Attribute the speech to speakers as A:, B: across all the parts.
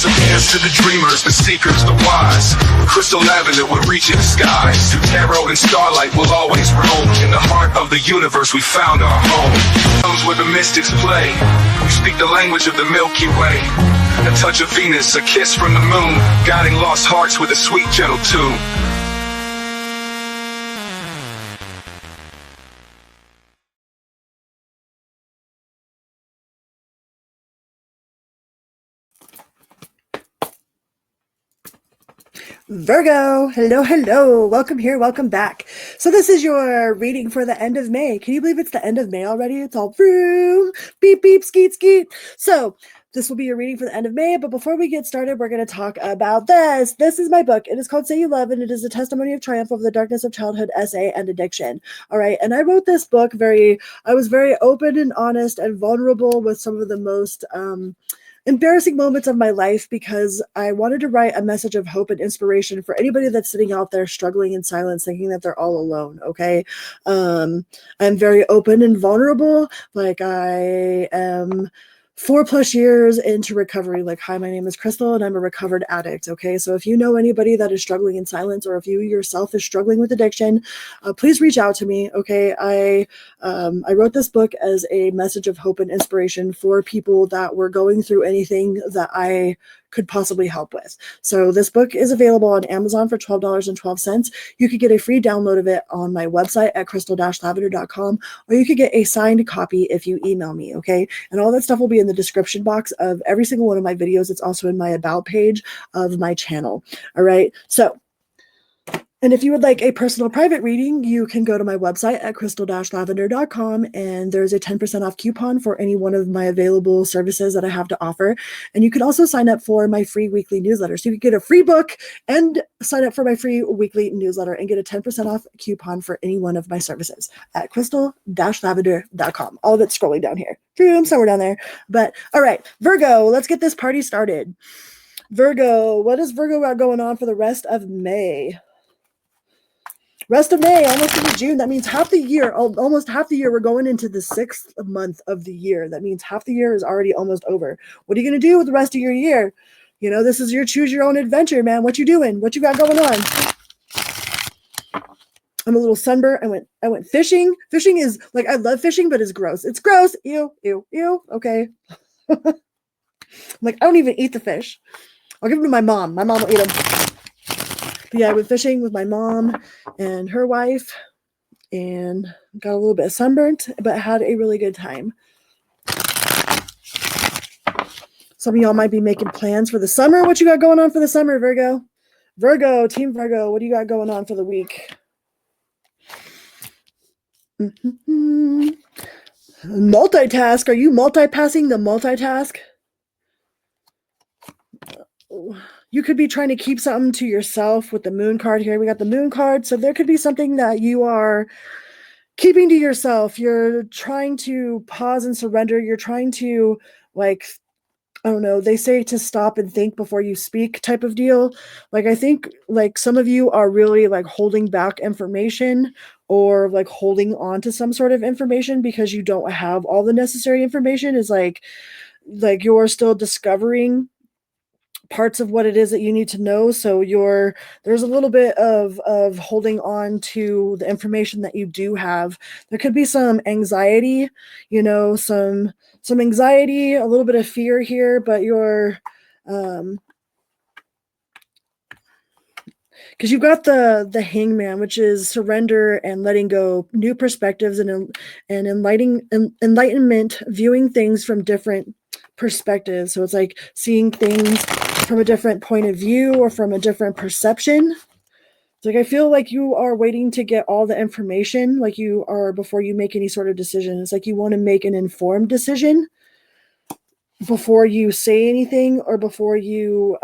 A: So dance to the dreamers, the seekers, the wise. Crystal lavender will reach in the skies. Through tarot and starlight will always roam. In the heart of the universe we found our home. Comes where the mystics play. We speak the language of the Milky Way. A touch of Venus, a kiss from the moon, guiding lost hearts with a sweet, gentle tune.
B: Virgo, hello, hello. Welcome here, welcome back. So this is your reading for the end of May. Can you believe it's the end of May already? It's all vroom, beep, beep, skeet, skeet. So this will be your reading for the end of May, but before we get started, we're going to talk about this. This is my book. It is called Say You Love, and it is a testimony of triumph over the darkness of childhood, SA, and addiction. All right, and I wrote this book I was very open and honest and vulnerable with some of the most embarrassing moments of my life because I wanted to write a message of hope and inspiration for anybody that's sitting out there struggling in silence, thinking that they're all alone. Okay. I'm very open and vulnerable. Like I am 4+ years into recovery. Like, hi, my name is Crystal and I'm a recovered addict. Okay. So if you know anybody that is struggling in silence, or if you yourself is struggling with addiction, please reach out to me. Okay. I wrote this book as a message of hope and inspiration for people that were going through anything that I could possibly help with. So this book is available on Amazon for $12.12. You could get a free download of it on my website at crystal-lavender.com, or you could get a signed copy if you email me, okay? And all that stuff will be in the description box of every single one of my videos. It's also in my about page of my channel, all right? So, and if you would like a personal private reading, you can go to my website at crystal-lavender.com, and there's a 10% off coupon for any one of my available services that I have to offer. And you can also sign up for my free weekly newsletter. So you can get a free book and sign up for my free weekly newsletter and get a 10% off coupon for any one of my services at crystal-lavender.com. All of it's scrolling down here. Somewhere down there. But all right, Virgo, let's get this party started. Virgo, what does Virgo got going on for the rest of May? Rest of May, almost into June. That means half the year, almost half the year. We're going into the 6th month of the year. That means half the year is already almost over. What are you going to do with the rest of your year? You know, this is your choose your own adventure, man. What you doing? What you got going on? I'm a little sunburned. I went fishing. Fishing is like, I love fishing, but it's gross. It's gross. Ew, ew, ew. Okay. I'm like, I don't even eat the fish. I'll give them to my mom. My mom will eat them. But yeah, I went fishing with my mom and her wife and got a little bit sunburnt, but had a really good time. Some of y'all might be making plans for the summer. What you got going on for the summer, Virgo? Virgo, Team Virgo, what do you got going on for the week? Multitask. Are you multipassing the multitask? You could be trying to keep something to yourself with the moon card here. We got the moon card. So there could be something that you are keeping to yourself. You're trying to pause and surrender. You're trying to, like, I don't know, they say to stop and think before you speak type of deal. Like, I think like some of you are really like holding back information or like holding on to some sort of information because you don't have all the necessary information. Is like you're still discovering parts of what it is that you need to know. So there's a little bit of holding on to the information that you do have. There could be some anxiety, you know, some anxiety, a little bit of fear here, but because you've got the hangman, which is surrender and letting go, new perspectives and enlightenment, viewing things from different perspectives. So it's like seeing things from a different point of view or from a different perception. It's like I feel like you are waiting to get all the information, like you are before you make any sort of decision. It's like you want to make an informed decision before you say anything or before you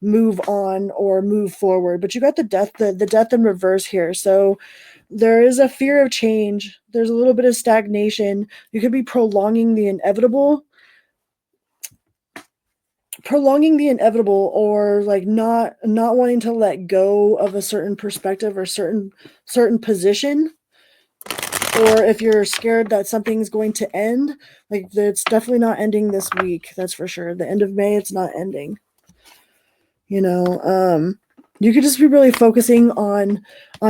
B: move on or move forward. But you got the death in reverse here. So there is a fear of change. There's a little bit of stagnation. You could be prolonging the inevitable, or like not wanting to let go of a certain perspective or certain position. Or if you're scared that something's going to end, like it's definitely not ending this week. That's for sure. The end of May, it's not ending. You know, you could just be really focusing on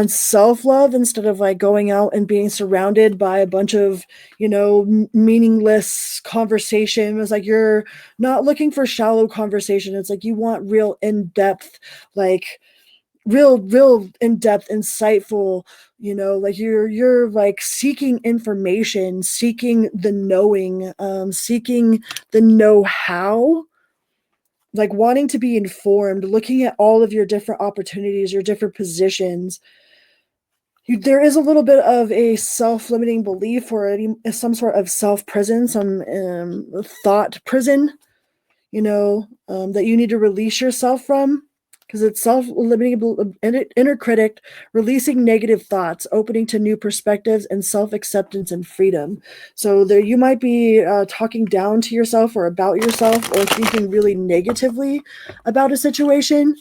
B: self-love instead of like going out and being surrounded by a bunch of, meaningless conversation. It's like you're not looking for shallow conversation. It's like you want real in-depth, like real in-depth, insightful, like you're like seeking information, seeking the knowing, seeking the know-how, like wanting to be informed, looking at all of your different opportunities, your different positions. There is a little bit of a self-limiting belief or some sort of self-prison, some thought prison, that you need to release yourself from, because it's self-limiting inner critic, releasing negative thoughts, opening to new perspectives, and self-acceptance and freedom. So there, you might be talking down to yourself or about yourself, or thinking really negatively about a situation.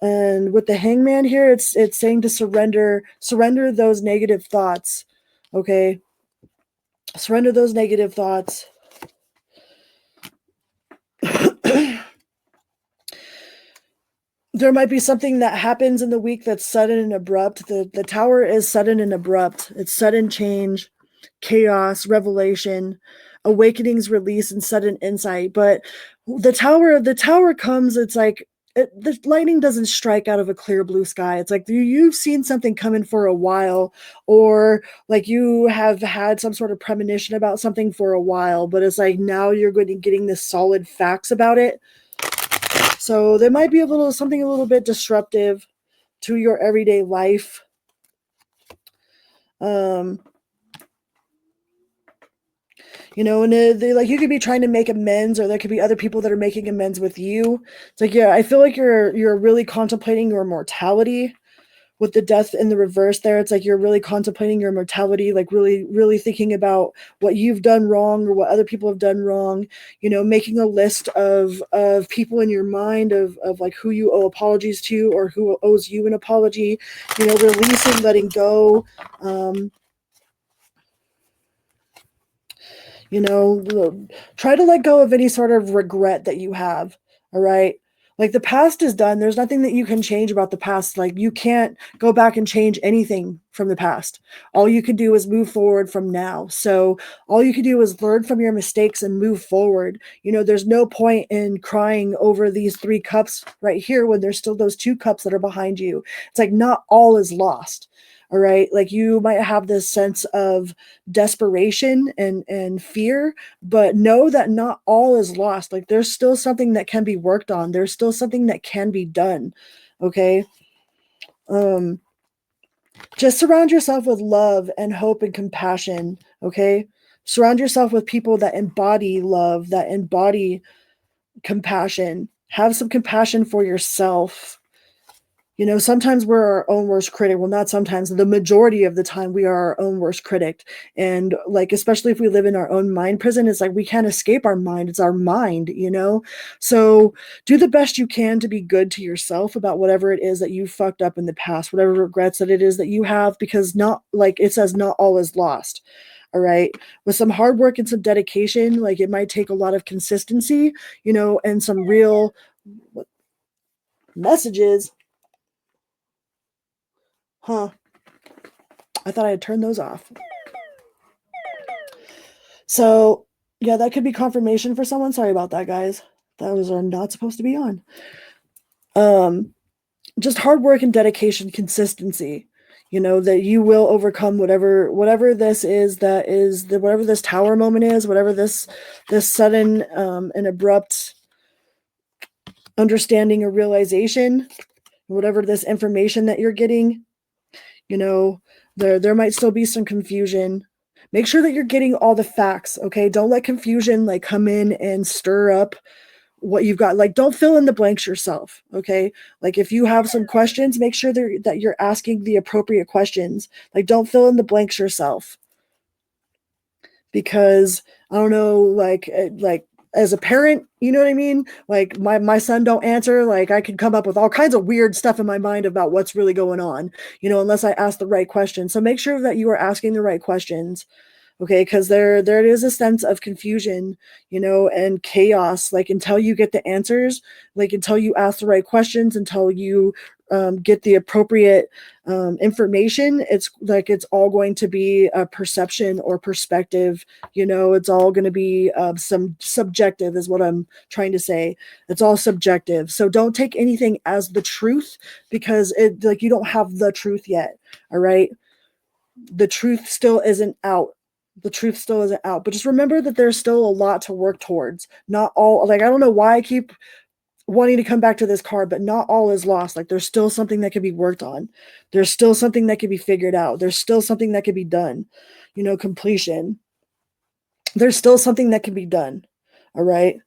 B: And with the hangman here, it's saying to surrender those negative thoughts. Okay, surrender those negative thoughts. There might be something that happens in the week that's sudden and abrupt. The tower is sudden and abrupt. It's sudden change, chaos, revelation, awakenings, release, and sudden insight. But the tower comes, it's like the lightning doesn't strike out of a clear blue sky. It's like you've seen something coming for a while, or like you have had some sort of premonition about something for a while, but it's like now you're going to getting the solid facts about it. So there might be something a little bit disruptive to your everyday life. And like you could be trying to make amends, or there could be other people that are making amends with you. It's like, yeah, I feel like you're really contemplating your mortality. With the death in the reverse there, it's like you're really contemplating your mortality, like really, really thinking about what you've done wrong or what other people have done wrong, making a list of people in your mind of like who you owe apologies to or who owes you an apology, releasing, letting go, try to let go of any sort of regret that you have. All right. Like the past is done. There's nothing that you can change about the past. Like you can't go back and change anything from the past. All you can do is move forward from now. So all you can do is learn from your mistakes and move forward. There's no point in crying over these 3 cups right here when there's still those 2 cups that are behind you. It's like not all is lost. All right. Like you might have this sense of desperation and fear, but know that not all is lost. Like there's still something that can be worked on. There's still something that can be done. Okay. Just surround yourself with love and hope and compassion. Okay. Surround yourself with people that embody love, that embody compassion. Have some compassion for yourself. Sometimes we're our own worst critic. Well, not sometimes. The majority of the time, we are our own worst critic. And like, especially if we live in our own mind prison, it's like we can't escape our mind. It's our mind, So do the best you can to be good to yourself about whatever it is that you fucked up in the past, whatever regrets that it is that you have, because not like it says, not all is lost. All right. With some hard work and some dedication, like it might take a lot of consistency, and some real messages. Huh. I thought I had turned those off. So, yeah, that could be confirmation for someone. Sorry about that, guys. Those are not supposed to be on. Just hard work and dedication, consistency. That you will overcome whatever this is, whatever this tower moment is, whatever this sudden and abrupt understanding or realization, whatever this information that you're getting. There might still be some confusion. Make sure that you're getting all the facts, okay? Don't let confusion like come in and stir up what you've got. Like don't fill in the blanks yourself, okay? Like if you have some questions, make sure that you're asking the appropriate questions. Like don't fill in the blanks yourself. Because I don't know, like as a parent, you know what I mean? Like my son don't answer, like I could come up with all kinds of weird stuff in my mind about what's really going on, unless I ask the right questions. So make sure that you are asking the right questions. Okay, because there is a sense of confusion, and chaos, like until you get the answers, like until you ask the right questions, until you get the appropriate information, it's like it's all going to be a perception or perspective. It's all going to be some subjective is what I'm trying to say. It's all subjective. So don't take anything as the truth, because it like you don't have the truth yet. All right. The truth still isn't out. The truth still isn't out. But just remember that there's still a lot to work towards. Not all, like, I don't know why I keep wanting to come back to this card, but not all is lost. Like, there's still something that can be worked on. There's still something that can be figured out. There's still something that can be done. Completion. There's still something that can be done. All right.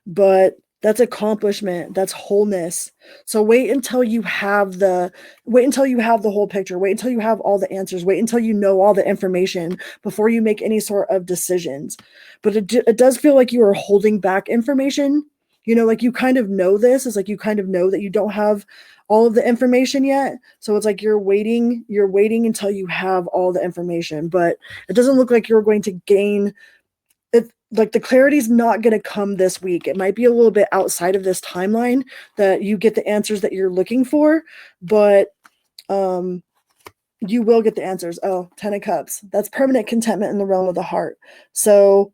B: But that's accomplishment, that's wholeness. So wait until you have the whole picture. Wait until you have all the answers. Wait until you know all the information before you make any sort of decisions. But it does feel like you are holding back information. Like you kind of know this. It's like you kind of know that you don't have all of the information yet. So it's like you're waiting until you have all the information. But it doesn't look like you're going to gain it. Like the clarity is not going to come this week. It might be a little bit outside of this timeline that you get the answers that you're looking for, but you will get the answers. Oh, 10 of Cups. That's permanent contentment in the realm of the heart. So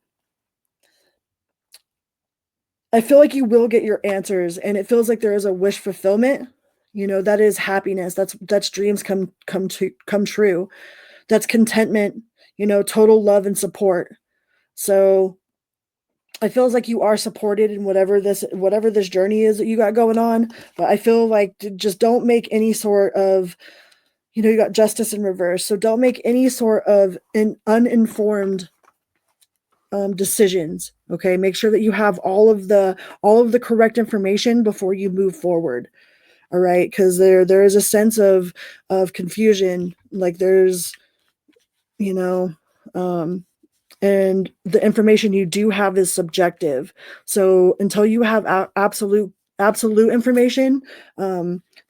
B: I feel like you will get your answers, and it feels like there is a wish fulfillment. That is happiness. That's dreams come true. That's contentment, total love and support. So it feels like you are supported in whatever this journey is that you got going on. But I feel like just don't make any sort of, you got Justice in reverse. So don't make any sort of uninformed decisions. Okay. Make sure that you have all of the correct information before you move forward. All right. Cause there is a sense of confusion. Like there's, and the information you do have is subjective. So until you have absolute information,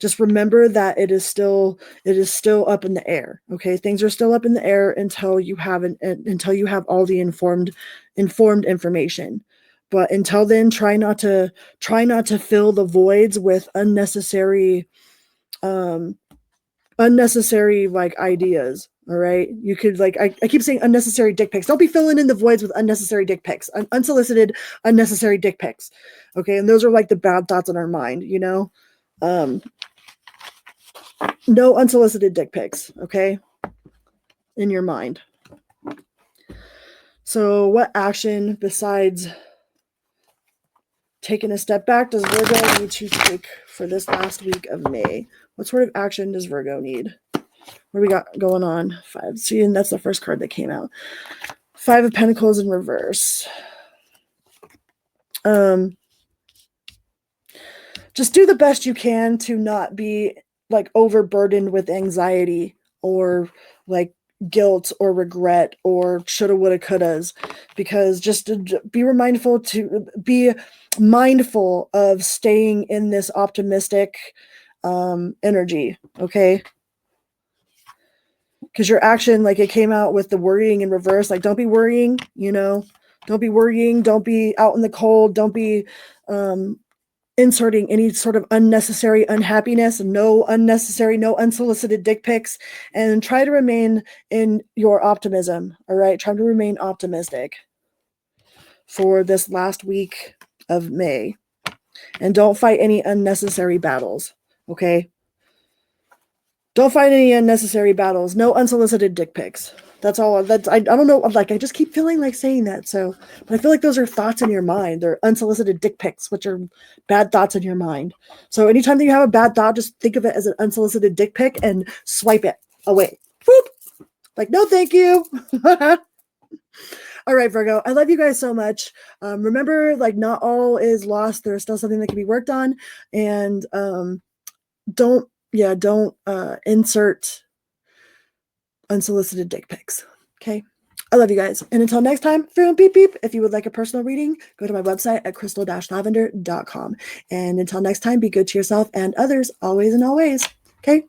B: just remember that it is still up in the air. Okay, things are still up in the air until you have all the informed information. But until then, try not to fill the voids with unnecessary like ideas. All right. You could like, I keep saying unnecessary dick pics. Don't be filling in the voids with unnecessary dick pics, unsolicited, unnecessary dick pics. Okay. And those are like the bad thoughts in our mind, no unsolicited dick pics. Okay. In your mind. So what action besides taking a step back does Virgo need to take for this last week of May? What sort of action does Virgo need? What do we got going on? 5. See, and that's the first card that came out. 5 of Pentacles in reverse. Just do the best you can to not be like overburdened with anxiety or like guilt or regret or shoulda, woulda, couldas, because just to be mindful of staying in this optimistic energy. Okay. Because your action, like it came out with the worrying in reverse, like don't be worrying, don't be worrying, don't be out in the cold, don't be inserting any sort of unnecessary unhappiness, no unsolicited dick pics, and try to remain in your optimism. All right, try to remain optimistic for this last week of May, and don't fight any unnecessary battles. Okay. Don't fight any unnecessary battles. No unsolicited dick pics. That's all. I don't know. Like I just keep feeling like saying that. So, but I feel like those are thoughts in your mind. They're unsolicited dick pics, which are bad thoughts in your mind. So anytime that you have a bad thought, just think of it as an unsolicited dick pic and swipe it away. Boop. Like no, thank you. All right, Virgo. I love you guys so much. Remember, like not all is lost. There's still something that can be worked on, and don't insert unsolicited dick pics. Okay. I love you guys. And until next time, beep beep. If you would like a personal reading, go to my website at crystal-lavender.com. And until next time, be good to yourself and others always and always. Okay.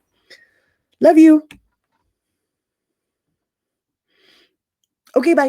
B: Love you. Okay, bye.